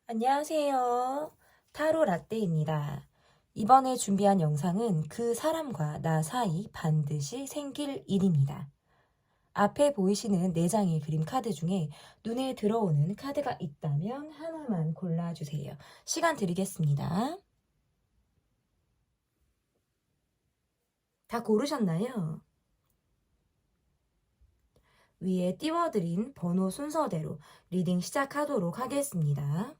안녕하세요. 타로 라떼입니다. 이번에 준비한 영상은 그 사람과 나 사이 반드시 생길 일입니다. 앞에 보이시는 4장의 그림 카드 중에 눈에 들어오는 카드가 있다면 하나만 골라주세요. 시간 드리겠습니다. 다 고르셨나요? 위에 띄워드린 번호 순서대로 리딩 시작하도록 하겠습니다.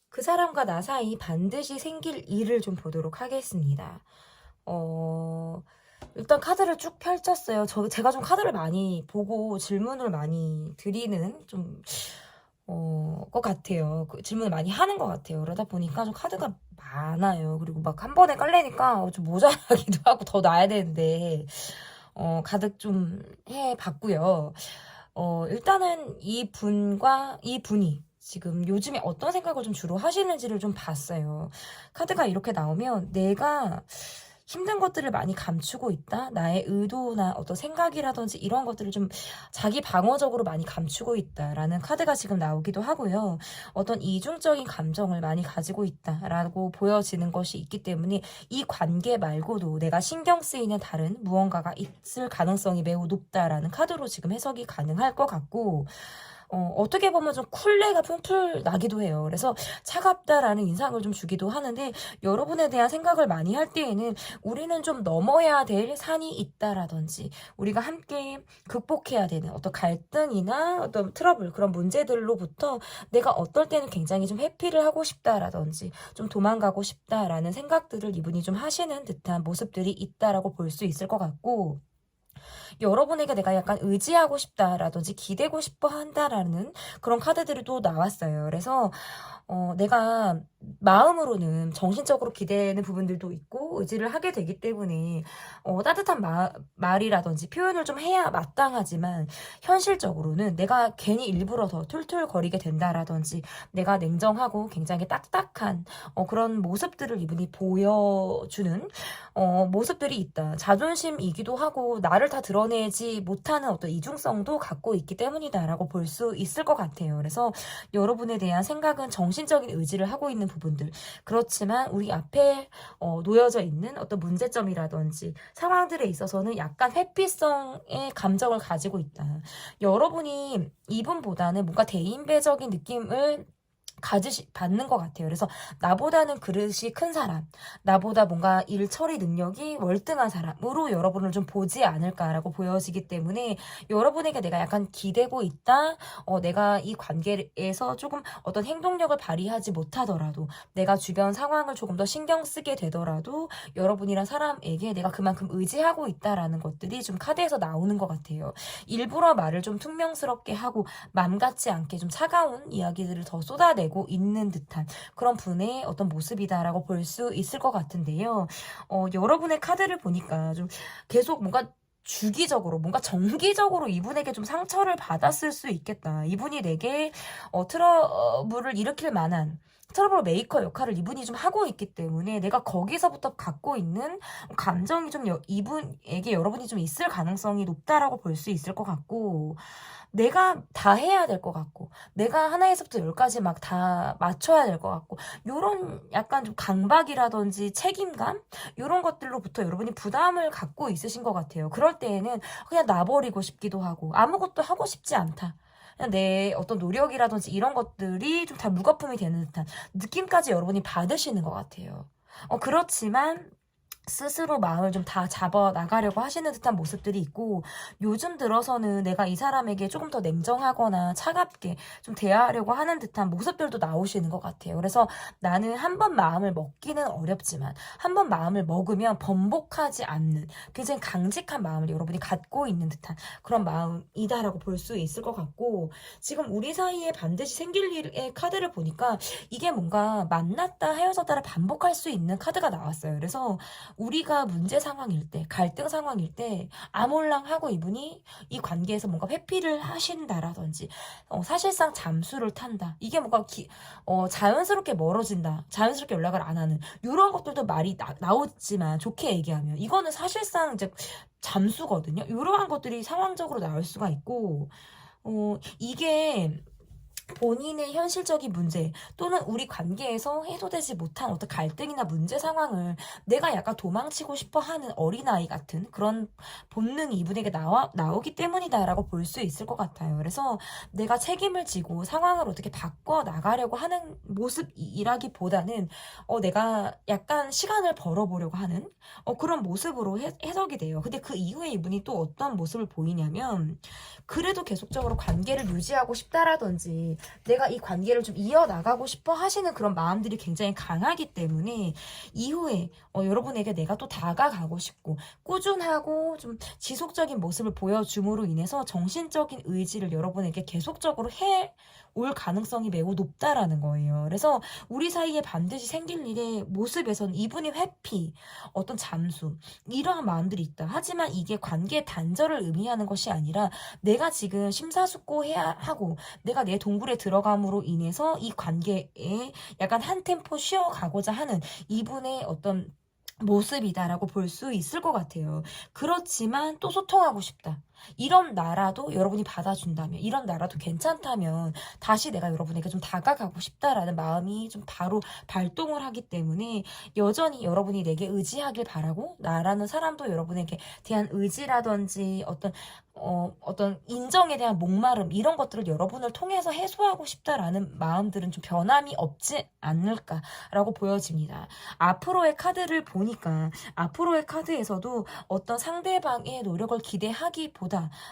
그 사람과 나 사이 반드시 생길 일을 좀 보도록 하겠습니다. 일단 카드를 쭉 펼쳤어요. 제가 좀 카드를 많이 보고 질문을 많이 드리는 것 같아요. 질문을 많이 하는 것 같아요. 그러다 보니까 좀 카드가 많아요. 그리고 막 한 번에 깔래니까 좀 모자라기도 하고 더 놔야 되는데, 가득 좀 해봤고요. 일단은 이분이 지금 요즘에 어떤 생각을 좀 주로 하시는지를 좀 봤어요. 카드가 이렇게 나오면 내가 힘든 것들을 많이 감추고 있다. 나의 의도나 어떤 생각이라든지 이런 것들을 좀 자기 방어적으로 많이 감추고 있다라는 카드가 지금 나오기도 하고요. 어떤 이중적인 감정을 많이 가지고 있다라고 보여지는 것이 있기 때문에 이 관계 말고도 내가 신경 쓰이는 다른 무언가가 있을 가능성이 매우 높다라는 카드로 지금 해석이 가능할 것 같고, 어떻게 보면 좀 쿨레가 풀풀 나기도 해요. 그래서 차갑다라는 인상을 좀 주기도 하는데, 여러분에 대한 생각을 많이 할 때에는 우리는 좀 넘어야 될 산이 있다라든지, 우리가 함께 극복해야 되는 어떤 갈등이나 어떤 트러블, 그런 문제들로부터 내가 어떨 때는 굉장히 좀 회피를 하고 싶다라든지, 좀 도망가고 싶다라는 생각들을 이분이 좀 하시는 듯한 모습들이 있다라고 볼 수 있을 것 같고, 여러분에게 내가 약간 의지하고 싶다라든지 기대고 싶어 한다라는 그런 카드들이 또 나왔어요. 그래서 내가 마음으로는 정신적으로 기대는 부분들도 있고 의지를 하게 되기 때문에 따뜻한 말이라든지 표현을 좀 해야 마땅하지만, 현실적으로는 내가 괜히 일부러 더 툴툴거리게 된다라든지 내가 냉정하고 굉장히 딱딱한 그런 모습들을 이분이 보여주는 모습들이 있다. 자존심이기도 하고 나를 다 드러내지 못하는 어떤 이중성도 갖고 있기 때문이다라고 볼 수 있을 것 같아요. 그래서 여러분에 대한 생각은 정신적인 의지를 하고 있는 부분들, 그렇지만 우리 앞에 놓여져 있는 어떤 문제점이라든지 상황들에 있어서는 약간 회피성의 감정을 가지고 있다. 여러분이 이분보다는 뭔가 대인배적인 느낌을 받는 것 같아요. 그래서 나보다는 그릇이 큰 사람, 나보다 뭔가 일 처리 능력이 월등한 사람으로 여러분을 좀 보지 않을까라고 보여지기 때문에, 여러분에게 내가 약간 기대고 있다, 내가 이 관계에서 조금 어떤 행동력을 발휘하지 못하더라도, 내가 주변 상황을 조금 더 신경 쓰게 되더라도 여러분이란 사람에게 내가 그만큼 의지하고 있다라는 것들이 좀 카드에서 나오는 것 같아요. 일부러 말을 좀 퉁명스럽게 하고 맘 같지 않게 좀 차가운 이야기들을 더 쏟아내고 있는 듯한 그런 분의 어떤 모습이다라고 볼 수 있을 것 같은데요. 여러분의 카드를 보니까 좀 계속 뭔가 주기적으로, 뭔가 정기적으로 이분에게 좀 상처를 받았을 수 있겠다. 이분이 내게 트러블을 일으킬 만한 트러블 메이커 역할을 이분이 좀 하고 있기 때문에, 내가 거기서부터 갖고 있는 감정이 좀 이분에게 여러분이 좀 있을 가능성이 높다라고 볼 수 있을 것 같고, 내가 다 해야 될 것 같고, 내가 하나에서부터 열까지 막 다 맞춰야 될 것 같고, 요런 약간 좀 강박이라든지 책임감? 요런 것들로부터 여러분이 부담을 갖고 있으신 것 같아요. 그럴 때에는 그냥 놔버리고 싶기도 하고, 아무것도 하고 싶지 않다. 그냥 내 어떤 노력이라든지 이런 것들이 좀 다 물거품이 되는 듯한 느낌까지 여러분이 받으시는 것 같아요. 그렇지만 스스로 마음을 좀 다 잡아 나가려고 하시는 듯한 모습들이 있고, 요즘 들어서는 내가 이 사람에게 조금 더 냉정하거나 차갑게 좀 대하려고 하는 듯한 모습들도 나오시는 것 같아요. 그래서 나는 한 번 마음을 먹기는 어렵지만 한 번 마음을 먹으면 번복하지 않는 굉장히 강직한 마음을 여러분이 갖고 있는 듯한 그런 마음이다라고 볼 수 있을 것 같고, 지금 우리 사이에 반드시 생길 일의 카드를 보니까 이게 뭔가 만났다 헤어졌다를 반복할 수 있는 카드가 나왔어요. 그래서 우리가 문제 상황일 때, 갈등 상황일 때 아몰랑하고 이분이 이 관계에서 뭔가 회피를 하신다라든지, 사실상 잠수를 탄다, 이게 뭔가 자연스럽게 멀어진다, 자연스럽게 연락을 안 하는, 이런 것들도 말이 나오지만 좋게 얘기하면 이거는 사실상 이제 잠수거든요. 이러한 것들이 상황적으로 나올 수가 있고, 이게 본인의 현실적인 문제 또는 우리 관계에서 해소되지 못한 어떤 갈등이나 문제 상황을 내가 약간 도망치고 싶어 하는 어린아이 같은 그런 본능이 이분에게 나오기 때문이다라고 볼 수 있을 것 같아요. 그래서 내가 책임을 지고 상황을 어떻게 바꿔 나가려고 하는 모습이라기보다는 내가 약간 시간을 벌어보려고 하는 그런 모습으로 해석이 돼요. 근데 그 이후에 이분이 또 어떤 모습을 보이냐면 그래도 계속적으로 관계를 유지하고 싶다라든지 내가 이 관계를 좀 이어나가고 싶어 하시는 그런 마음들이 굉장히 강하기 때문에 이후에 여러분에게 내가 또 다가가고 싶고 꾸준하고 좀 지속적인 모습을 보여줌으로 인해서 정신적인 의지를 여러분에게 계속적으로 올 가능성이 매우 높다라는 거예요. 그래서 우리 사이에 반드시 생길 일의 모습에서는 이분이 회피, 어떤 잠수 이러한 마음들이 있다. 하지만 이게 관계 단절을 의미하는 것이 아니라 내가 지금 심사숙고해야 하고 내가 내 동굴에 들어감으로 인해서 이 관계에 약간 한 템포 쉬어가고자 하는 이분의 어떤 모습이다라고 볼 수 있을 것 같아요. 그렇지만 또 소통하고 싶다. 이런 나라도 여러분이 받아준다면, 이런 나라도 괜찮다면 다시 내가 여러분에게 좀 다가가고 싶다라는 마음이 좀 바로 발동을 하기 때문에 여전히 여러분이 내게 의지하길 바라고 나라는 사람도 여러분에게 대한 의지라든지 어떤 인정에 대한 목마름 이런 것들을 여러분을 통해서 해소하고 싶다라는 마음들은 좀 변함이 없지 않을까라고 보여집니다. 앞으로의 카드를 보니까 앞으로의 카드에서도 어떤 상대방의 노력을 기대하기보다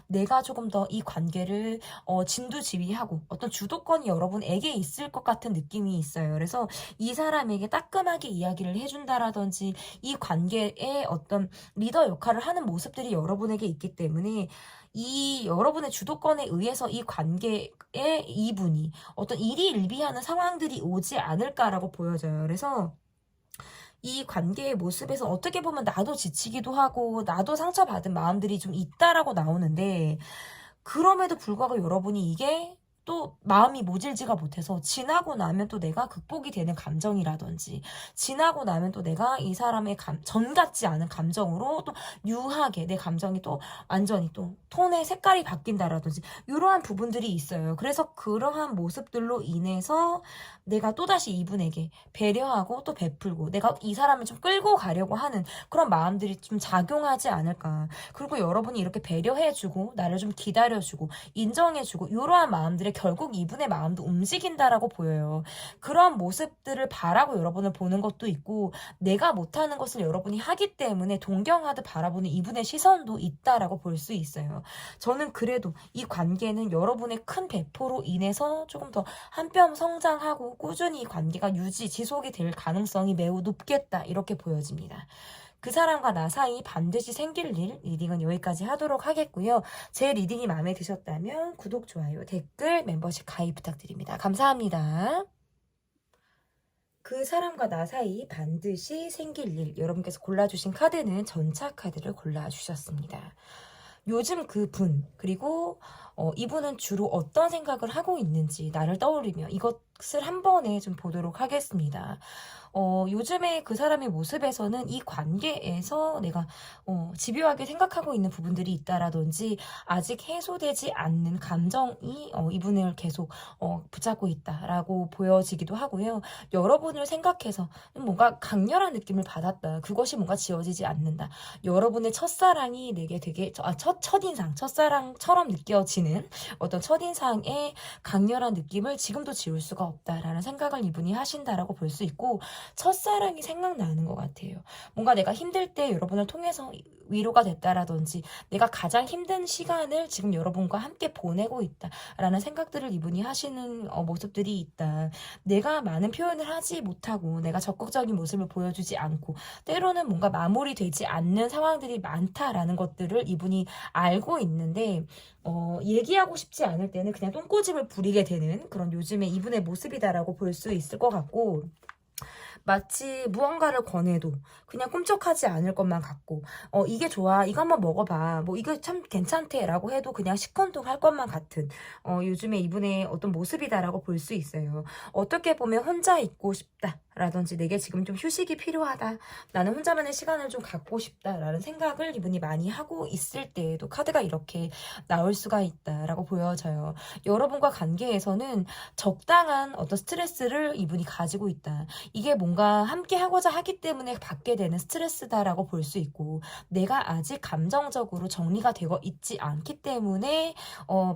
내가 조금 더 이 관계를 진두지휘하고 어떤 주도권이 여러분에게 있을 것 같은 느낌이 있어요. 그래서 이 사람에게 따끔하게 이야기를 해준다라든지 이 관계의 어떤 리더 역할을 하는 모습들이 여러분에게 있기 때문에 이 여러분의 주도권에 의해서 이 관계에 이분이 어떤 일희일비하는 상황들이 오지 않을까라고 보여져요. 그래서 이 관계의 모습에서 어떻게 보면 나도 지치기도 하고 나도 상처받은 마음들이 좀 있다라고 나오는데 그럼에도 불구하고 여러분이 이게 또 마음이 모질지가 못해서 지나고 나면 또 내가 극복이 되는 감정이라든지 지나고 나면 또 내가 이 사람의 전 같지 않은 감정으로 또 유하게 내 감정이 또 완전히 또 톤의 색깔이 바뀐다라든지 이러한 부분들이 있어요. 그래서 그러한 모습들로 인해서 내가 또다시 이분에게 배려하고 또 베풀고 내가 이 사람을 좀 끌고 가려고 하는 그런 마음들이 좀 작용하지 않을까. 그리고 여러분이 이렇게 배려해주고 나를 좀 기다려주고 인정해주고 이러한 마음들이 결국 이분의 마음도 움직인다라고 보여요. 그런 모습들을 바라고 여러분을 보는 것도 있고 내가 못하는 것을 여러분이 하기 때문에 동경하듯 바라보는 이분의 시선도 있다라고 볼 수 있어요. 저는 그래도 이 관계는 여러분의 큰 배포로 인해서 조금 더 한 뼘 성장하고 꾸준히 이 관계가 지속이 될 가능성이 매우 높겠다 이렇게 보여집니다. 그 사람과 나 사이 반드시 생길 일 리딩은 여기까지 하도록 하겠고요. 제 리딩이 마음에 드셨다면 구독, 좋아요, 댓글, 멤버십 가입 부탁드립니다. 감사합니다. 그 사람과 나 사이 반드시 생길 일 여러분께서 골라주신 카드는 전차 카드를 골라주셨습니다. 요즘 그분 그리고 이분은 주로 어떤 생각을 하고 있는지 나를 떠올리며 이것을 한 번에 좀 보도록 하겠습니다. 요즘에 그 사람의 모습에서는 이 관계에서 내가 집요하게 생각하고 있는 부분들이 있다라든지 아직 해소되지 않는 감정이 이분을 계속 붙잡고 있다라고 보여지기도 하고요. 여러분을 생각해서 뭔가 강렬한 느낌을 받았다. 그것이 뭔가 지워지지 않는다. 여러분의 첫사랑이 내게 되게 첫인상, 첫사랑처럼 느껴지는 어떤 첫인상의 강렬한 느낌을 지금도 지울 수가 없다라는 생각을 이분이 하신다라고 볼 수 있고 첫사랑이 생각나는 것 같아요. 뭔가 내가 힘들 때 여러분을 통해서 위로가 됐다라든지 내가 가장 힘든 시간을 지금 여러분과 함께 보내고 있다라는 생각들을 이분이 하시는 모습들이 있다. 내가 많은 표현을 하지 못하고 내가 적극적인 모습을 보여주지 않고 때로는 뭔가 마무리되지 않는 상황들이 많다라는 것들을 이분이 알고 있는데 얘기하고 싶지 않을 때는 그냥 똥꼬집을 부리게 되는 그런 요즘의 이분의 모습이다라고 볼 수 있을 것 같고 마치 무언가를 권해도 그냥 꿈쩍하지 않을 것만 같고, 이게 좋아, 이거 한번 먹어봐, 뭐 이거 참 괜찮대 라고 해도 그냥 시큰둥할 것만 같은 요즘에 이분의 어떤 모습이다라고 볼 수 있어요. 어떻게 보면 혼자 있고 싶다 라든지 내게 지금 좀 휴식이 필요하다, 나는 혼자만의 시간을 좀 갖고 싶다 라는 생각을 이분이 많이 하고 있을 때에도 카드가 이렇게 나올 수가 있다라고 보여져요. 여러분과 관계에서는 적당한 어떤 스트레스를 이분이 가지고 있다. 이게 뭔가 함께 하고자 하기 때문에 받게 되는 스트레스다라고 볼 수 있고, 내가 아직 감정적으로 정리가 되고 있지 않기 때문에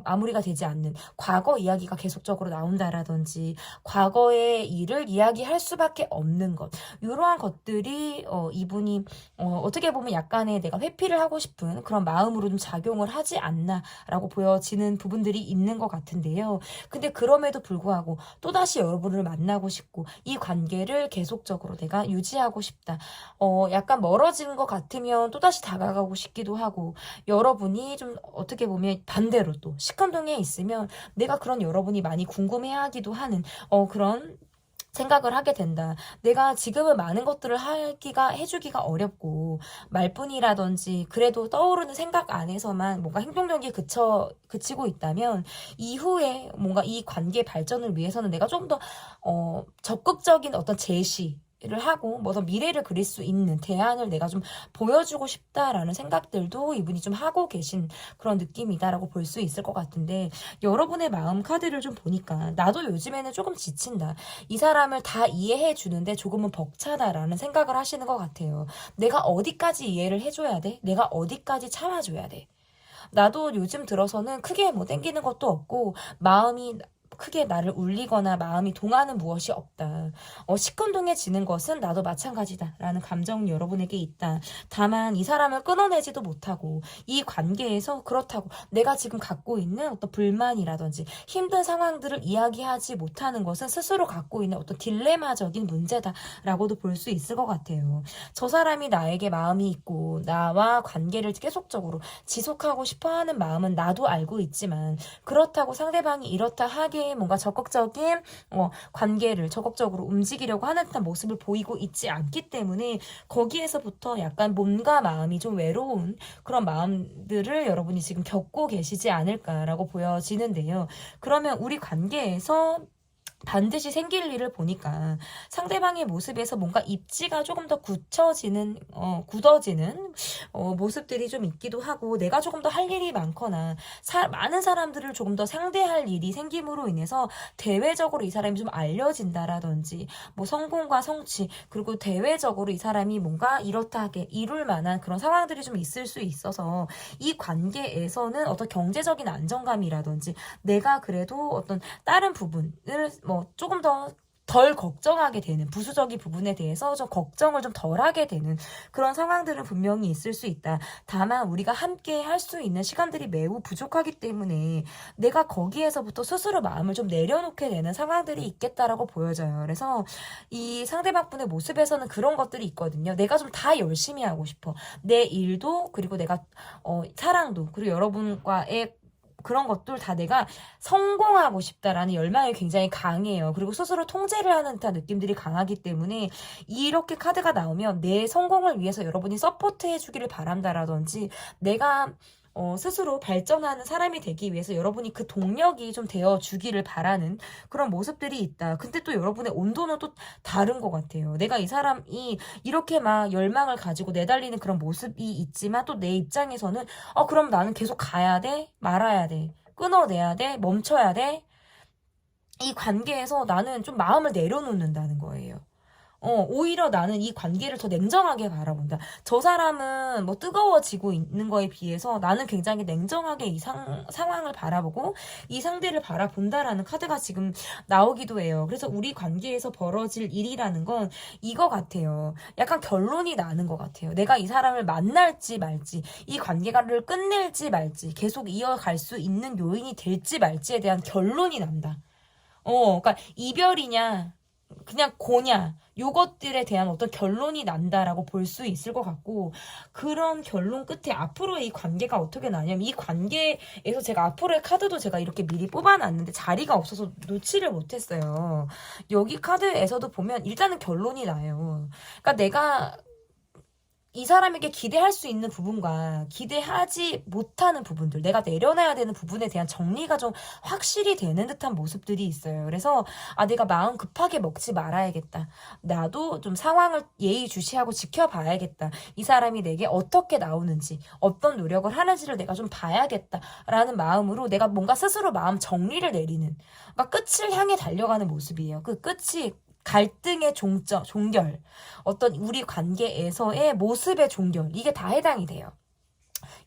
마무리가 되지 않는 과거 이야기가 계속적으로 나온다라든지 과거의 일을 이야기할 수밖에 없는 것, 이러한 것들이 이분이 어떻게 보면 약간의 내가 회피를 하고 싶은 그런 마음으로 좀 작용을 하지 않나라고 보여지는 부분들이 있는 것 같은데요. 근데 그럼에도 불구하고 또다시 여러분을 만나고 싶고 이 관계를 계속적으로 내가 유지하고 싶다. 약간 멀어진 것 같으면 또다시 다가가고 싶기도 하고, 여러분이 좀 어떻게 보면 반대로 또 시큰둥해 있으면 내가 그런 여러분이 많이 궁금해하기도 하는 그런 생각을 하게 된다. 내가 지금은 많은 것들을 해주기가 어렵고, 말뿐이라든지 그래도 떠오르는 생각 안에서만 뭔가 행동력이 그치고 있다면, 이후에 뭔가 이 관계 발전을 위해서는 내가 좀 더, 적극적인 어떤 제시를 하고 뭐 더 미래를 그릴 수 있는 대안을 내가 좀 보여주고 싶다라는 생각들도 이분이 좀 하고 계신 그런 느낌이다라고 볼 수 있을 것 같은데, 여러분의 마음 카드를 좀 보니까 나도 요즘에는 조금 지친다, 이 사람을 다 이해해 주는데 조금은 벅차다라는 생각을 하시는 것 같아요. 내가 어디까지 이해를 해줘야 돼? 내가 어디까지 참아줘야 돼? 나도 요즘 들어서는 크게 뭐 땡기는 것도 없고 마음이 크게 나를 울리거나 마음이 동하는 무엇이 없다. 시큰둥해지는 것은 나도 마찬가지다라는 감정이 여러분에게 있다. 다만 이 사람을 끊어내지도 못하고 이 관계에서 그렇다고 내가 지금 갖고 있는 어떤 불만이라든지 힘든 상황들을 이야기하지 못하는 것은 스스로 갖고 있는 어떤 딜레마적인 문제다라고도 볼 수 있을 것 같아요. 저 사람이 나에게 마음이 있고 나와 관계를 계속적으로 지속하고 싶어하는 마음은 나도 알고 있지만, 그렇다고 상대방이 이렇다 하기에 뭔가 적극적인 관계를 적극적으로 움직이려고 하는 듯한 모습을 보이고 있지 않기 때문에 거기에서부터 약간 몸과 마음이 좀 외로운 그런 마음들을 여러분이 지금 겪고 계시지 않을까라고 보여지는데요. 그러면 우리 관계에서 반드시 생길 일을 보니까 상대방의 모습에서 뭔가 입지가 조금 더 굳어지는 모습들이 좀 있기도 하고, 내가 조금 더 할 일이 많거나 많은 사람들을 조금 더 상대할 일이 생김으로 인해서 대외적으로 이 사람이 좀 알려진다라든지 뭐 성공과 성취, 그리고 대외적으로 이 사람이 뭔가 이렇다 하게 이룰 만한 그런 상황들이 좀 있을 수 있어서 이 관계에서는 어떤 경제적인 안정감이라든지 내가 그래도 어떤 다른 부분을 뭐 조금 덜 걱정하게 되는, 부수적인 부분에 대해서 좀 걱정을 좀 덜 하게 되는 그런 상황들은 분명히 있을 수 있다. 다만 우리가 함께 할 수 있는 시간들이 매우 부족하기 때문에 내가 거기에서부터 스스로 마음을 좀 내려놓게 되는 상황들이 있겠다라고 보여져요. 그래서 이 상대방분의 모습에서는 그런 것들이 있거든요. 내가 좀 다 열심히 하고 싶어. 내 일도, 그리고 내가 사랑도, 그리고 여러분과의 그런 것들 다 내가 성공하고 싶다라는 열망이 굉장히 강해요. 그리고 스스로 통제를 하는 듯한 느낌들이 강하기 때문에 이렇게 카드가 나오면 내 성공을 위해서 여러분이 서포트해 주기를 바란다라든지 내가 스스로 발전하는 사람이 되기 위해서 여러분이 그 동력이 좀 되어주기를 바라는 그런 모습들이 있다. 근데 또 여러분의 온도는 또 다른 것 같아요. 내가 이 사람이 이렇게 막 열망을 가지고 내달리는 그런 모습이 있지만 또 내 입장에서는 그럼 나는 계속 가야 돼? 말아야 돼? 끊어내야 돼? 멈춰야 돼? 이 관계에서 나는 좀 마음을 내려놓는다는 거예요. 오히려 나는 이 관계를 더 냉정하게 바라본다. 저 사람은 뭐 뜨거워지고 있는 거에 비해서 나는 굉장히 냉정하게 이 상황을 바라보고 이 상대를 바라본다라는 카드가 지금 나오기도 해요. 그래서 우리 관계에서 벌어질 일이라는 건 이거 같아요. 약간 결론이 나는 것 같아요. 내가 이 사람을 만날지 말지, 이 관계를 끝낼지 말지, 계속 이어갈 수 있는 요인이 될지 말지에 대한 결론이 난다. 그러니까 이별이냐, 그냥 고냐, 요것들에 대한 어떤 결론이 난다라고 볼 수 있을 것 같고, 그런 결론 끝에 앞으로의 이 관계가 어떻게 나냐면, 이 관계에서 제가 앞으로의 카드도 제가 이렇게 미리 뽑아놨는데 자리가 없어서 놓지를 못했어요. 여기 카드에서도 보면 일단은 결론이 나요. 그러니까 내가 이 사람에게 기대할 수 있는 부분과 기대하지 못하는 부분들, 내가 내려놔야 되는 부분에 대한 정리가 좀 확실히 되는 듯한 모습들이 있어요. 그래서 내가 마음 급하게 먹지 말아야겠다. 나도 좀 상황을 예의주시하고 지켜봐야겠다. 이 사람이 내게 어떻게 나오는지, 어떤 노력을 하는지를 내가 좀 봐야겠다라는 마음으로 내가 뭔가 스스로 마음 정리를 내리는, 그러니까 끝을 향해 달려가는 모습이에요. 그 끝이 갈등의 종결, 어떤 우리 관계에서의 모습의 종결, 이게 다 해당이 돼요.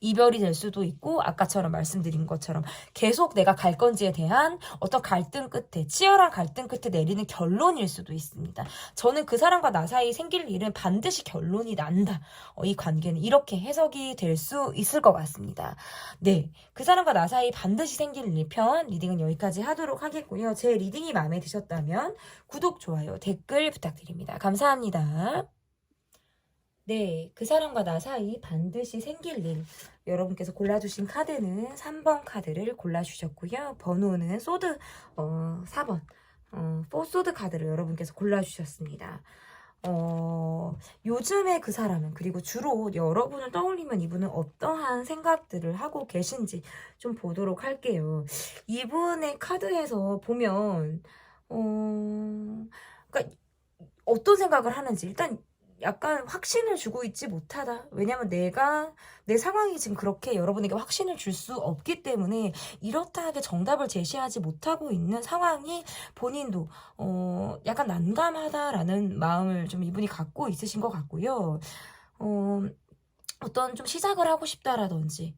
이별이 될 수도 있고, 아까처럼 말씀드린 것처럼 계속 내가 갈 건지에 대한 어떤 갈등 끝에, 치열한 갈등 끝에 내리는 결론일 수도 있습니다. 저는 그 사람과 나 사이 생길 일은 반드시 결론이 난다. 이 관계는 이렇게 해석이 될 수 있을 것 같습니다. 네, 그 사람과 나 사이 반드시 생길 일 편 리딩은 여기까지 하도록 하겠고요. 제 리딩이 마음에 드셨다면 구독, 좋아요, 댓글 부탁드립니다. 감사합니다. 네, 그 사람과 나 사이 반드시 생길 일. 여러분께서 골라주신 카드는 3번 카드를 골라주셨고요. 번호는 소드 4번 4소드 카드를 여러분께서 골라주셨습니다. 요즘에 그 사람은, 그리고 주로 여러분을 떠올리면 이분은 어떠한 생각들을 하고 계신지 좀 보도록 할게요. 이분의 카드에서 보면 그러니까 어떤 생각을 하는지, 일단 약간 확신을 주고 있지 못하다. 왜냐면 내 상황이 지금 그렇게 여러분에게 확신을 줄 수 없기 때문에 이렇다 하게 정답을 제시하지 못하고 있는 상황이, 본인도 약간 난감하다라는 마음을 좀 이분이 갖고 있으신 것 같고요. 어떤 좀 시작을 하고 싶다라든지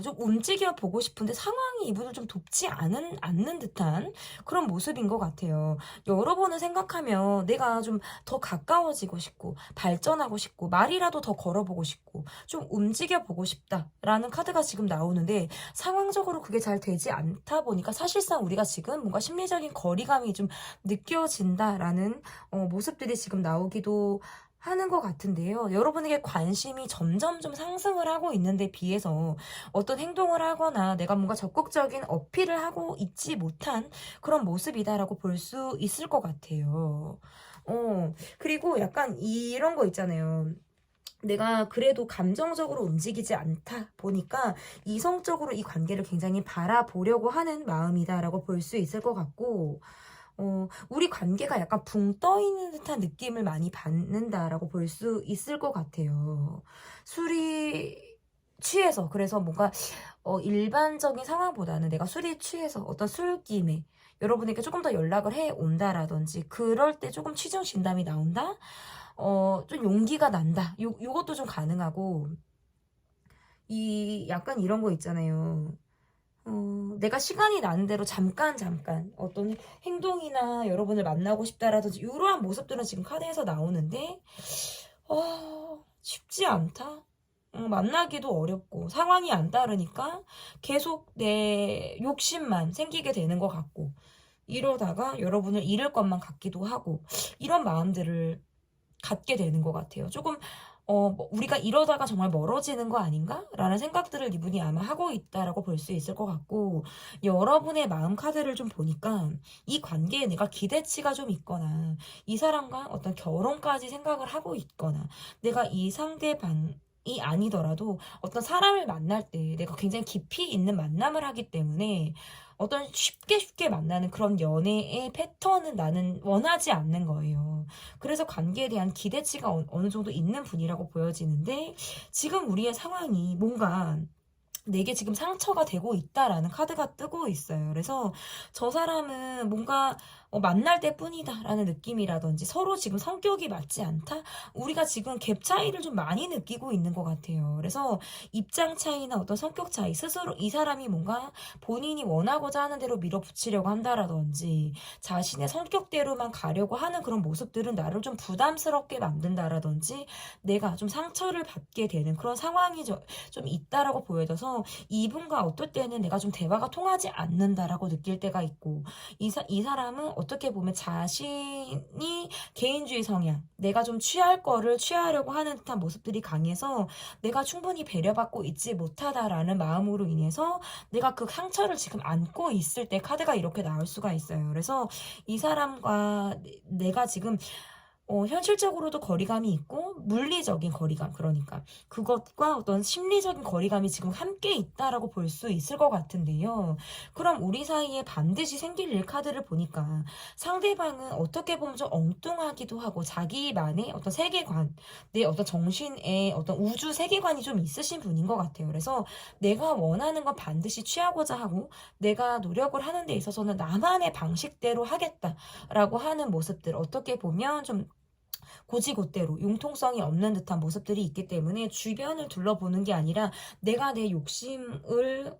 좀 움직여 보고 싶은데 상황이 이분을 좀 돕지 않는 듯한 그런 모습인 것 같아요. 여러분을 생각하면 내가 좀 더 가까워지고 싶고, 발전하고 싶고, 말이라도 더 걸어보고 싶고, 좀 움직여 보고 싶다라는 카드가 지금 나오는데, 상황적으로 그게 잘 되지 않다 보니까 사실상 우리가 지금 뭔가 심리적인 거리감이 좀 느껴진다라는 모습들이 지금 나오기도 하는 것 같은데요. 여러분에게 관심이 점점 좀 상승을 하고 있는데 비해서 어떤 행동을 하거나 내가 뭔가 적극적인 어필을 하고 있지 못한 그런 모습이다라고 볼 수 있을 것 같아요. 그리고 약간 이런 거 있잖아요. 내가 그래도 감정적으로 움직이지 않다 보니까 이성적으로 이 관계를 굉장히 바라보려고 하는 마음이다라고 볼 수 있을 것 같고, 우리 관계가 약간 붕 떠 있는 듯한 느낌을 많이 받는다라고 볼 수 있을 것 같아요. 술이 취해서, 그래서 뭔가 일반적인 상황보다는 내가 술이 취해서 어떤 술김에 여러분에게 조금 더 연락을 해 온다라든지, 그럴 때 조금 취중 진담이 나온다? 좀 용기가 난다. 요것도 좀 가능하고, 약간 이런 거 있잖아요. 내가 시간이 나는 대로 잠깐 어떤 행동이나 여러분을 만나고 싶다라든지 이러한 모습들은 지금 카드에서 나오는데 쉽지 않다. 만나기도 어렵고 상황이 안 따르니까 계속 내 욕심만 생기게 되는 것 같고, 이러다가 여러분을 잃을 것만 같기도 하고, 이런 마음들을 갖게 되는 것 같아요. 조금 우리가 이러다가 정말 멀어지는 거 아닌가? 라는 생각들을 이분이 아마 하고 있다라고 볼 수 있을 것 같고, 여러분의 마음 카드를 좀 보니까 이 관계에 내가 기대치가 좀 있거나, 이 사람과 어떤 결혼까지 생각을 하고 있거나, 내가 이 상대방이 아니더라도 어떤 사람을 만날 때 내가 굉장히 깊이 있는 만남을 하기 때문에 어떤 쉽게 만나는 그런 연애의 패턴은 나는 원하지 않는 거예요. 그래서 관계에 대한 기대치가 어느 정도 있는 분이라고 보여지는데, 지금 우리의 상황이 뭔가 내게 지금 상처가 되고 있다라는 카드가 뜨고 있어요. 그래서 저 사람은 뭔가 만날 때뿐이다 라는 느낌이라든지, 서로 지금 성격이 맞지 않다? 우리가 지금 갭 차이를 좀 많이 느끼고 있는 것 같아요. 그래서 입장 차이나 어떤 성격 차이, 스스로 이 사람이 뭔가 본인이 원하고자 하는 대로 밀어붙이려고 한다라든지, 자신의 성격대로만 가려고 하는 그런 모습들은 나를 좀 부담스럽게 만든다라든지, 내가 좀 상처를 받게 되는 그런 상황이 좀 있다라고 보여져서, 이분과 어떨 때는 내가 좀 대화가 통하지 않는다라고 느낄 때가 있고, 이 사람은 어떻게 보면 자신이 개인주의 성향, 내가 좀 취할 거를 취하려고 하는 듯한 모습들이 강해서 내가 충분히 배려받고 있지 못하다라는 마음으로 인해서 내가 그 상처를 지금 안고 있을 때 카드가 이렇게 나올 수가 있어요. 그래서 이 사람과 내가 지금 현실적으로도 거리감이 있고 물리적인 거리감, 그러니까 그것과 어떤 심리적인 거리감이 지금 함께 있다라고 볼 수 있을 것 같은데요. 그럼 우리 사이에 반드시 생길 일 카드를 보니까 상대방은 어떻게 보면 좀 엉뚱하기도 하고 자기만의 어떤 세계관, 내 어떤 정신의 어떤 우주 세계관이 좀 있으신 분인 것 같아요. 그래서 내가 원하는 건 반드시 취하고자 하고 내가 노력을 하는 데 있어서는 나만의 방식대로 하겠다라고 하는 모습들, 어떻게 보면 좀 고지곳대로 융통성이 없는 듯한 모습들이 있기 때문에 주변을 둘러보는 게 아니라 내가 내 욕심을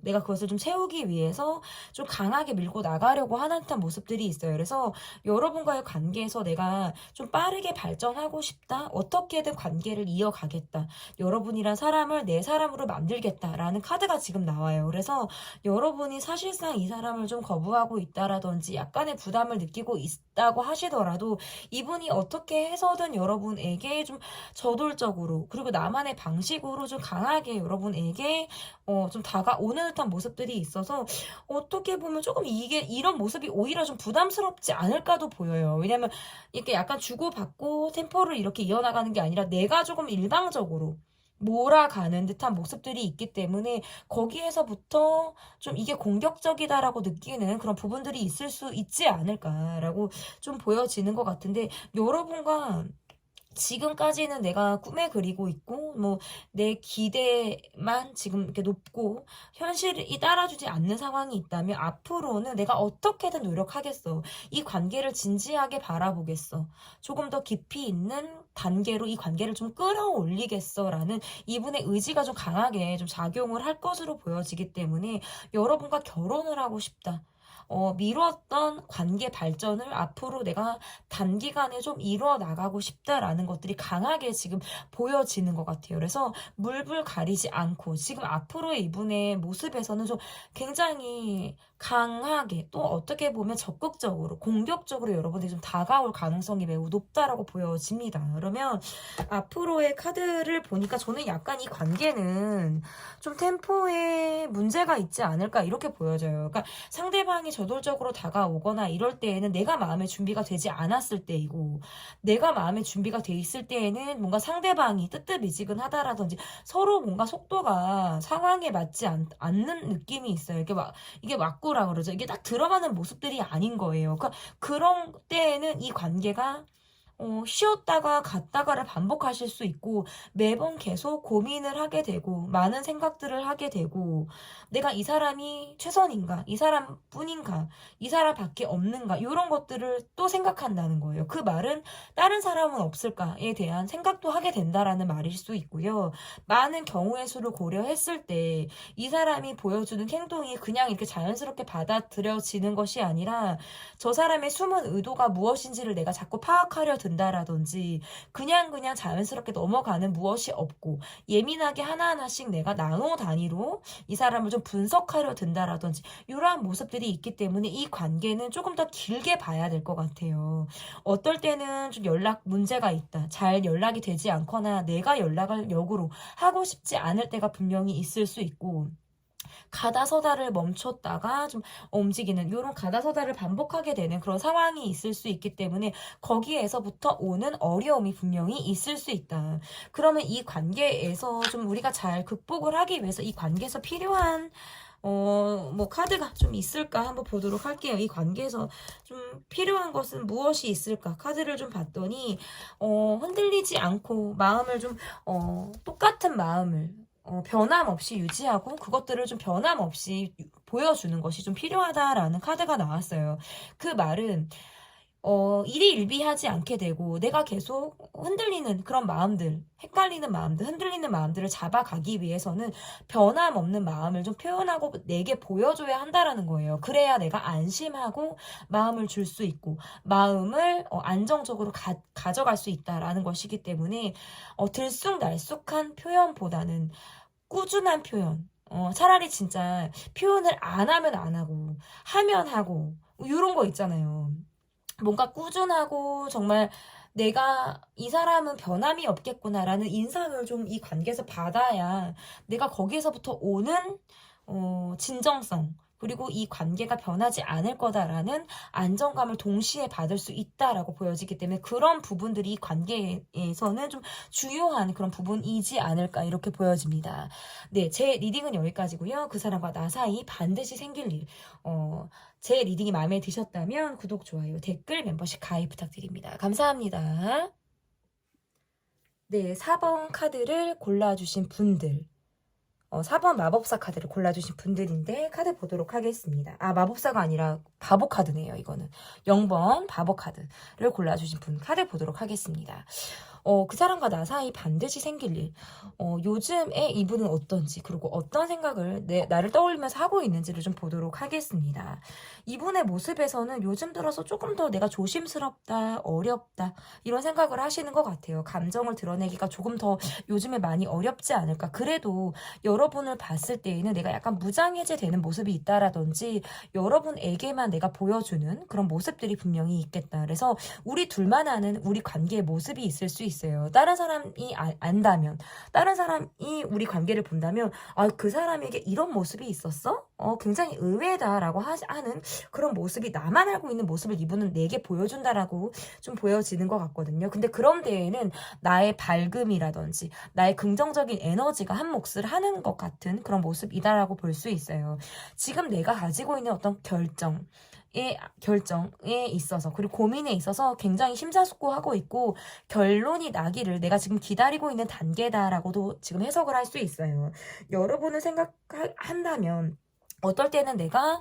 내가 그것을 좀 채우기 위해서 좀 강하게 밀고 나가려고 하는 듯한 모습들이 있어요. 그래서 여러분과의 관계에서 내가 좀 빠르게 발전하고 싶다. 어떻게든 관계를 이어가겠다. 여러분이란 사람을 내 사람으로 만들겠다라는 카드가 지금 나와요. 그래서 여러분이 사실상 이 사람을 좀 거부하고 있다라든지 약간의 부담을 느끼고 있다고 하시더라도 이분이 어떻게 해서든 여러분에게 좀 저돌적으로 그리고 나만의 방식으로 좀 강하게 여러분에게 좀 다가오는 듯한 모습들이 있어서 어떻게 보면 조금 이게 이런 모습이 오히려 좀 부담스럽지 않을까도 보여요. 왜냐면 이렇게 약간 주고받고 템포를 이렇게 이어나가는 게 아니라 내가 조금 일방적으로 몰아가는 듯한 모습들이 있기 때문에 거기에서부터 좀 이게 공격적이다라고 느끼는 그런 부분들이 있을 수 있지 않을까라고 좀 보여지는 것 같은데, 여러분과 지금까지는 내가 꿈에 그리고 있고 뭐 내 기대만 지금 이렇게 높고 현실이 따라주지 않는 상황이 있다면 앞으로는 내가 어떻게든 노력하겠어. 이 관계를 진지하게 바라보겠어. 조금 더 깊이 있는 단계로 이 관계를 좀 끌어올리겠어라는 이분의 의지가 좀 강하게 좀 작용을 할 것으로 보여지기 때문에 여러분과 결혼을 하고 싶다. 미뤘던 관계 발전을 앞으로 내가 단기간에 좀 이루어 나가고 싶다라는 것들이 강하게 지금 보여지는 것 같아요. 그래서 물불 가리지 않고 지금 앞으로의 이분의 모습에서는 좀 굉장히 강하게 또 어떻게 보면 적극적으로 공격적으로 여러분들이 좀 다가올 가능성이 매우 높다라고 보여집니다. 그러면 앞으로의 카드를 보니까 저는 약간 이 관계는 좀 템포에 문제가 있지 않을까 이렇게 보여져요. 그러니까 상대방이 저돌적으로 다가오거나 이럴 때에는 내가 마음의 준비가 되지 않았을 때이고, 내가 마음의 준비가 돼 있을 때에는 뭔가 상대방이 뜨뜻미지근하다라든지 서로 뭔가 속도가 상황에 맞지 않는 느낌이 있어요. 이게 왁구라 그러죠. 이게 딱 들어가는 모습들이 아닌 거예요. 그러니까 그런 때에는 이 관계가 쉬었다가 갔다가를 반복하실 수 있고 매번 계속 고민을 하게 되고 많은 생각들을 하게 되고 내가 이 사람이 최선인가? 이 사람뿐인가? 이 사람밖에 없는가? 이런 것들을 또 생각한다는 거예요. 그 말은 다른 사람은 없을까에 대한 생각도 하게 된다라는 말일 수 있고요. 많은 경우의 수를 고려했을 때 이 사람이 보여주는 행동이 그냥 이렇게 자연스럽게 받아들여지는 것이 아니라 저 사람의 숨은 의도가 무엇인지를 내가 자꾸 파악하려 든다라든지 그냥 자연스럽게 넘어가는 무엇이 없고 예민하게 하나하나씩 내가 나노 단위로 이 사람을 좀 분석하려 든다라든지 이러한 모습들이 있기 때문에 이 관계는 조금 더 길게 봐야 될 것 같아요. 어떨 때는 좀 연락 문제가 있다. 잘 연락이 되지 않거나 내가 연락을 역으로 하고 싶지 않을 때가 분명히 있을 수 있고 가다서다를 멈췄다가 좀 움직이는 이런 가다서다를 반복하게 되는 그런 상황이 있을 수 있기 때문에 거기에서부터 오는 어려움이 분명히 있을 수 있다. 그러면 이 관계에서 좀 우리가 잘 극복을 하기 위해서 이 관계에서 필요한 뭐 카드가 좀 있을까 한번 보도록 할게요. 이 관계에서 좀 필요한 것은 무엇이 있을까? 카드를 좀 봤더니 흔들리지 않고 마음을 좀 똑같은 마음을 변함없이 유지하고 그것들을 좀 변함없이 보여주는 것이 좀 필요하다라는 카드가 나왔어요. 그 말은 일희일비하지 않게 되고 내가 계속 흔들리는 그런 마음들, 헷갈리는 마음들, 흔들리는 마음들을 잡아가기 위해서는 변함없는 마음을 좀 표현하고 내게 보여줘야 한다라는 거예요. 그래야 내가 안심하고 마음을 줄 수 있고 마음을 안정적으로 가져갈 수 있다라는 것이기 때문에 들쑥날쑥한 표현보다는 꾸준한 표현, 차라리 진짜 표현을 안 하면 안 하고 하면 하고 요런 거 있잖아요. 뭔가 꾸준하고 정말 '내가 이 사람은 변함이 없겠구나.'라는 인상을 좀 이 관계에서 받아야 내가 거기에서부터 오는 진정성, 그리고 '이 관계가 변하지 않을 거다.'라는 안정감을 동시에 받을 수 있다라고 보여지기 때문에 그런 부분들이 이 관계에서는 좀 중요한 그런 부분이지 않을까 이렇게 보여집니다. 네. 제 리딩은 여기까지고요. 그 사람과 나 사이 반드시 생길 일. 제 리딩이 마음에 드셨다면 구독, 좋아요, 댓글, 멤버십 가입 부탁드립니다. 감사합니다. 네. 4번 카드를 골라주신 분들. 4번 마법사 카드를 골라주신 분들인데 카드 보도록 하겠습니다. 아, 마법사가 아니라 바보 카드네요, 이거는. 0번 바보 카드를 골라주신 분 카드 보도록 하겠습니다. 그 사람과 나 사이 반드시 생길 일. 요즘에 이분은 어떤지, 그리고 어떤 생각을 나를 떠올리면서 하고 있는지를 좀 보도록 하겠습니다. 이분의 모습에서는 요즘 들어서 조금 더 내가 조심스럽다, 어렵다, 이런 생각을 하시는 것 같아요. 감정을 드러내기가 조금 더 요즘에 많이 어렵지 않을까. 그래도 여러분을 봤을 때에는 내가 약간 무장해제 되는 모습이 있다라든지 여러분에게만 내가 보여주는 그런 모습들이 분명히 있겠다. 그래서 우리 둘만 아는 우리 관계의 모습이 있을 수 있어요. 다른 사람이 안다면, 다른 사람이 우리 관계를 본다면, 아, 그 사람에게 이런 모습이 있었어? 굉장히 의외다라고 하는 그런 모습이, 나만 알고 있는 모습을 이분은 내게 보여준다라고 좀 보여지는 것 같거든요. 근데 그런 데에는 나의 밝음이라든지 나의 긍정적인 에너지가 한 몫을 하는 것 같은 그런 모습이다라고 볼 수 있어요. 지금 내가 가지고 있는 어떤 결정에 있어서, 그리고 고민에 있어서 굉장히 심사숙고하고 있고 결론이 나기를 내가 지금 기다리고 있는 단계다라고도 지금 해석을 할 수 있어요. 여러분을 생각한다면 어떨 때는 내가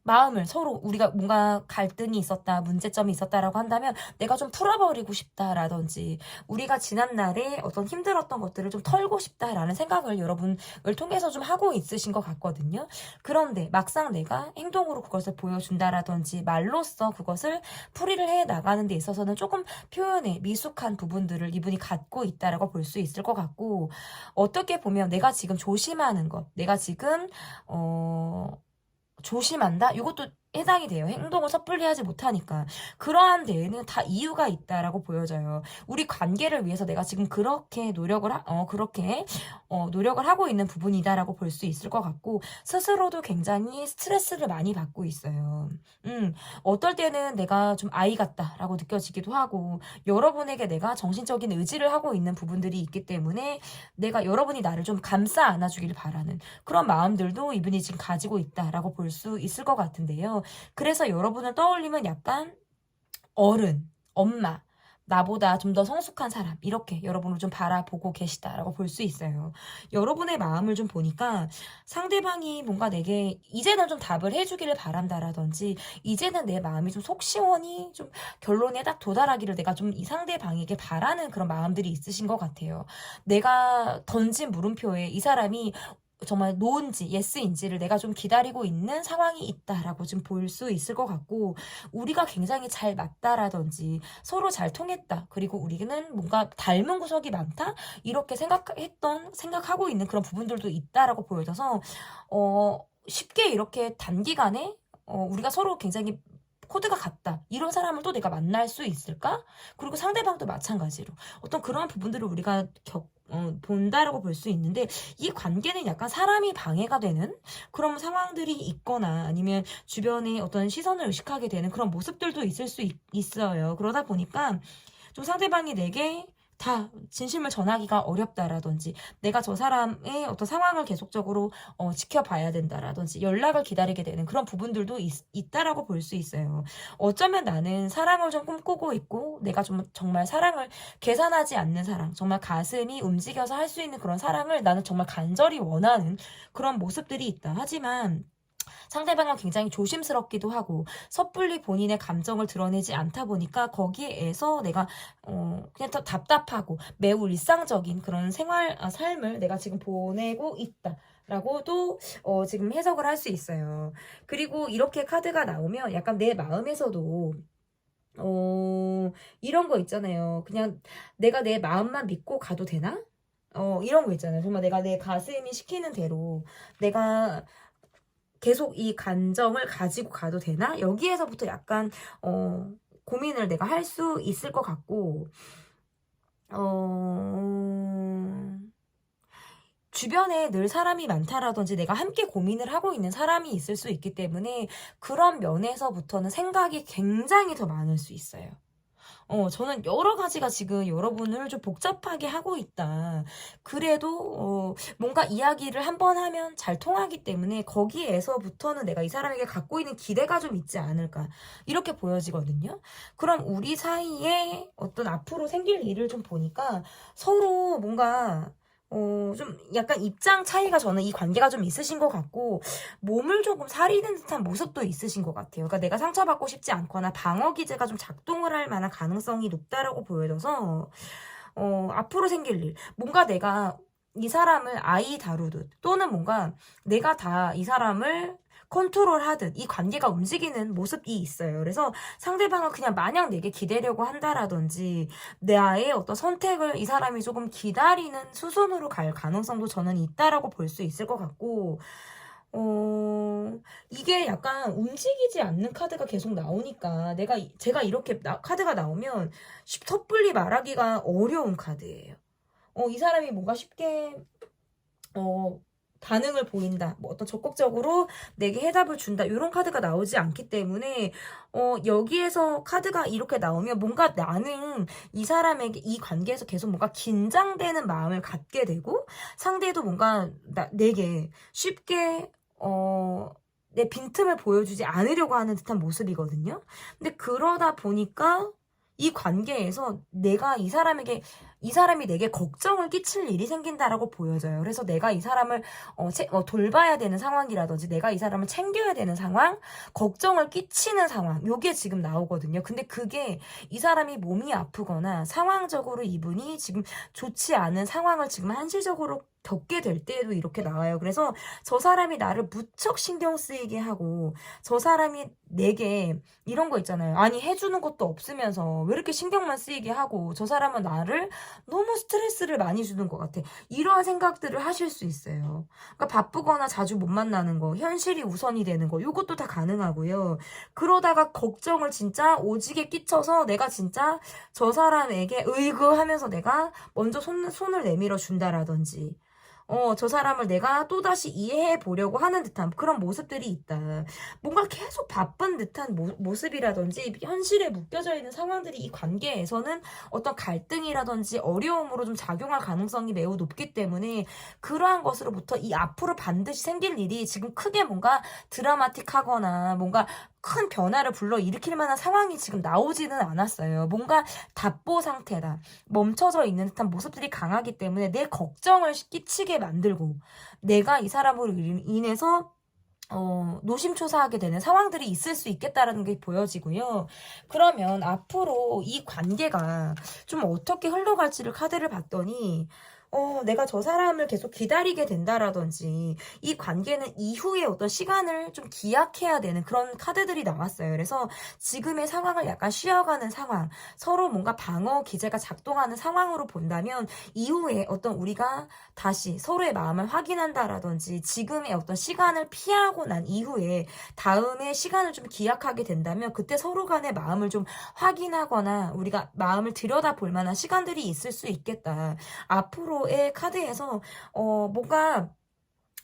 마음을 서로, 우리가 뭔가 갈등이 있었다, 문제점이 있었다라고 한다면 내가 좀 풀어버리고 싶다라든지 우리가 지난날에 어떤 힘들었던 것들을 좀 털고 싶다라는 생각을 여러분을 통해서 좀 하고 있으신 것 같거든요. 그런데 막상 내가 행동으로 그것을 보여준다라든지 말로써 그것을 풀이를 해 나가는 데 있어서는 조금 표현에 미숙한 부분들을 이분이 갖고 있다라고 볼 수 있을 것 같고, 어떻게 보면 내가 지금 조심하는 것, 내가 지금 조심한다? 이것도 해당이 돼요. 행동을 섣불리 하지 못하니까. 그러한 데에는 다 이유가 있다라고 보여져요. 우리 관계를 위해서 내가 지금 그렇게 노력을 하고 있는 부분이다라고 볼 수 있을 것 같고, 스스로도 굉장히 스트레스를 많이 받고 있어요. 어떨 때는 내가 좀 아이 같다라고 느껴지기도 하고, 여러분에게 내가 정신적인 의지를 하고 있는 부분들이 있기 때문에 내가 여러분이 나를 좀 감싸 안아주길 바라는 그런 마음들도 이분이 지금 가지고 있다라고 볼 수 있을 것 같은데요. 그래서 여러분을 떠올리면 약간 어른, 엄마, 나보다 좀 더 성숙한 사람, 이렇게 여러분을 좀 바라보고 계시다라고 볼 수 있어요. 여러분의 마음을 좀 보니까 상대방이 뭔가 내게 이제는 좀 답을 해주기를 바란다라든지, 이제는 내 마음이 좀 속 시원히 좀 결론에 딱 도달하기를 내가 좀 이 상대방에게 바라는 그런 마음들이 있으신 것 같아요. 내가 던진 물음표에 이 사람이 정말 노인지 예스인지를 내가 좀 기다리고 있는 상황이 있다라고 지금 볼 수 있을 것 같고, 우리가 굉장히 잘 맞다라든지 서로 잘 통했다, 그리고 우리는 뭔가 닮은 구석이 많다, 이렇게 생각하고 있는 그런 부분들도 있다라고 보여져서 쉽게 이렇게 단기간에 우리가 서로 굉장히 코드가 같다, 이런 사람을 또 내가 만날 수 있을까? 그리고 상대방도 마찬가지로 어떤 그런 부분들을 우리가 본다라고 볼 수 있는데, 이 관계는 약간 사람이 방해가 되는 그런 상황들이 있거나 아니면 주변에 어떤 시선을 의식하게 되는 그런 모습들도 있을 수 있어요. 그러다 보니까 좀 상대방이 내게 다 진심을 전하기가 어렵다라든지, 내가 저 사람의 어떤 상황을 계속적으로 지켜봐야 된다라든지 연락을 기다리게 되는 그런 부분들도 있다라고 볼 수 있어요. 어쩌면 나는 사랑을 좀 꿈꾸고 있고, 내가 좀 정말 사랑을 계산하지 않는 사랑, 정말 가슴이 움직여서 할 수 있는 그런 사랑을 나는 정말 간절히 원하는 그런 모습들이 있다. 하지만 상대방은 굉장히 조심스럽기도 하고 섣불리 본인의 감정을 드러내지 않다 보니까 거기에서 내가 그냥 더 답답하고 매우 일상적인 그런 삶을 내가 지금 보내고 있다 라고도 지금 해석을 할 수 있어요. 그리고 이렇게 카드가 나오면 약간 내 마음에서도 이런 거 있잖아요. 그냥 내가 내 마음만 믿고 가도 되나? 이런 거 있잖아요. 정말 내가 내 가슴이 시키는 대로 내가 계속 이 감정을 가지고 가도 되나? 여기에서부터 약간 고민을 내가 할 수 있을 것 같고, 어, 주변에 늘 사람이 많다라든지 내가 함께 고민을 하고 있는 사람이 있을 수 있기 때문에 그런 면에서부터는 생각이 굉장히 더 많을 수 있어요. 저는 여러 가지가 지금 여러분을 좀 복잡하게 하고 있다. 그래도 뭔가 이야기를 한번 하면 잘 통하기 때문에 거기에서부터는 내가 이 사람에게 갖고 있는 기대가 좀 있지 않을까. 이렇게 보여지거든요. 그럼 우리 사이에 어떤 앞으로 생길 일을 좀 보니까 서로 뭔가 좀 약간 입장 차이가 저는 이 관계가 좀 있으신 것 같고, 몸을 조금 사리는 듯한 모습도 있으신 것 같아요. 그러니까 내가 상처받고 싶지 않거나 방어 기제가 좀 작동을 할 만한 가능성이 높다라고 보여져서, 앞으로 생길 일. 뭔가 내가 이 사람을 아이 다루듯, 또는 뭔가 내가 다 이 사람을 컨트롤하듯 이 관계가 움직이는 모습이 있어요. 그래서 상대방은 그냥 마냥 내게 기대려고 한다라든지 나의 어떤 선택을 이 사람이 조금 기다리는 수순으로 갈 가능성도 저는 있다라고 볼 수 있을 것 같고, 이게 약간 움직이지 않는 카드가 계속 나오니까 제가 이렇게 카드가 나오면 섣불리 말하기가 어려운 카드예요. 이 사람이 뭔가 쉽게 어, 반응을 보인다. 뭐 어떤 적극적으로 내게 해답을 준다. 이런 카드가 나오지 않기 때문에, 여기에서 카드가 이렇게 나오면 뭔가 나는 이 사람에게 이 관계에서 계속 뭔가 긴장되는 마음을 갖게 되고, 상대도 뭔가 내게 쉽게, 내 빈틈을 보여주지 않으려고 하는 듯한 모습이거든요. 근데 그러다 보니까 이 관계에서 내가 이 사람이 내게 걱정을 끼칠 일이 생긴다라고 보여져요. 그래서 내가 이 사람을 돌봐야 되는 상황이라든지 내가 이 사람을 챙겨야 되는 상황, 걱정을 끼치는 상황, 요게 지금 나오거든요. 근데 그게 이 사람이 몸이 아프거나 상황적으로 이분이 지금 좋지 않은 상황을 지금 한시적으로 겪게 될 때에도 이렇게 나와요. 그래서 저 사람이 나를 무척 신경 쓰이게 하고, 저 사람이 내게 이런 거 있잖아요. 아니, 해주는 것도 없으면서 왜 이렇게 신경만 쓰이게 하고, 저 사람은 나를 너무 스트레스를 많이 주는 것 같아. 이러한 생각들을 하실 수 있어요. 그러니까 바쁘거나 자주 못 만나는 거, 현실이 우선이 되는 거, 이것도 다 가능하고요. 그러다가 걱정을 진짜 오지게 끼쳐서 내가 진짜 저 사람에게 으이그 하면서 내가 먼저 손을 내밀어 준다라든지, 저 사람을 내가 또다시 이해해 보려고 하는 듯한 그런 모습들이 있다. 뭔가 계속 바쁜 듯한 모습이라든지 현실에 묶여져 있는 상황들이 이 관계에서는 어떤 갈등이라든지 어려움으로 좀 작용할 가능성이 매우 높기 때문에 그러한 것으로부터 이 앞으로 반드시 생길 일이 지금 크게 뭔가 드라마틱하거나 뭔가 큰 변화를 불러일으킬 만한 상황이 지금 나오지는 않았어요. 뭔가 답보 상태다. 멈춰져 있는 듯한 모습들이 강하기 때문에 내 걱정을 끼치게 만들고 내가 이 사람으로 인해서 노심초사하게 되는 상황들이 있을 수 있겠다라는 게 보여지고요. 그러면 앞으로 이 관계가 좀 어떻게 흘러갈지를 카드를 봤더니, 내가 저 사람을 계속 기다리게 된다라든지, 이 관계는 이후에 어떤 시간을 좀 기약해야 되는 그런 카드들이 나왔어요. 그래서 지금의 상황을 약간 쉬어가는 상황, 서로 뭔가 방어 기제가 작동하는 상황으로 본다면, 이후에 어떤 우리가 다시 서로의 마음을 확인한다라든지, 지금의 어떤 시간을 피하고 난 이후에 다음에 시간을 좀 기약하게 된다면, 그때 서로 간의 마음을 좀 확인하거나, 우리가 마음을 들여다볼 만한 시간들이 있을 수 있겠다. 앞으로의 카드에서 뭔가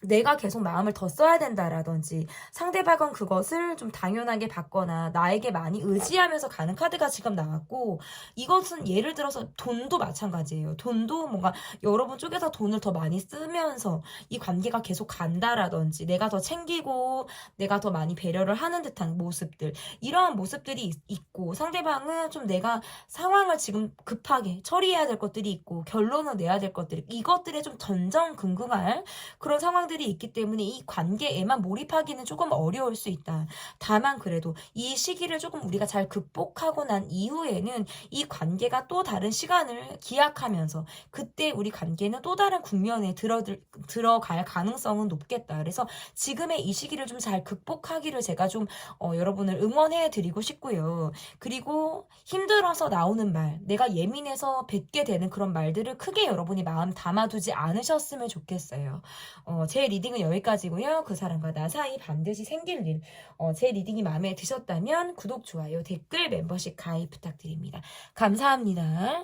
내가 계속 마음을 더 써야 된다라든지 상대방은 그것을 좀 당연하게 받거나 나에게 많이 의지하면서 가는 카드가 지금 나왔고, 이것은 예를 들어서 돈도 마찬가지예요. 돈도 뭔가 여러분 쪽에서 돈을 더 많이 쓰면서 이 관계가 계속 간다라든지 내가 더 챙기고 내가 더 많이 배려를 하는 듯한 모습들, 이러한 모습들이 있고, 상대방은 좀 내가 상황을 지금 급하게 처리해야 될 것들이 있고 결론을 내야 될 것들, 이것들에 좀 전전긍긍할 그런 상황들이 있기 때문에 이 관계에만 몰입하기는 조금 어려울 수 있다. 다만 그래도 이 시기를 조금 우리가 잘 극복하고 난 이후에는 이 관계가 또 다른 시간을 기약하면서 그때 우리 관계는 또 다른 국면에 들어갈 가능성은 높겠다. 그래서 지금의 이 시기를 좀 잘 극복하기를 제가 좀 여러분을 응원해 드리고 싶고요. 그리고 힘들어서 나오는 말, 내가 예민해서 뱉게 되는 그런 말들을 크게 여러분이 마음 담아두지 않으셨으면 좋겠어요. 제 리딩은 여기까지고요. 그 사람과 나 사이 반드시 생길 일. 제 리딩이 마음에 드셨다면 구독, 좋아요, 댓글, 멤버십 가입 부탁드립니다. 감사합니다.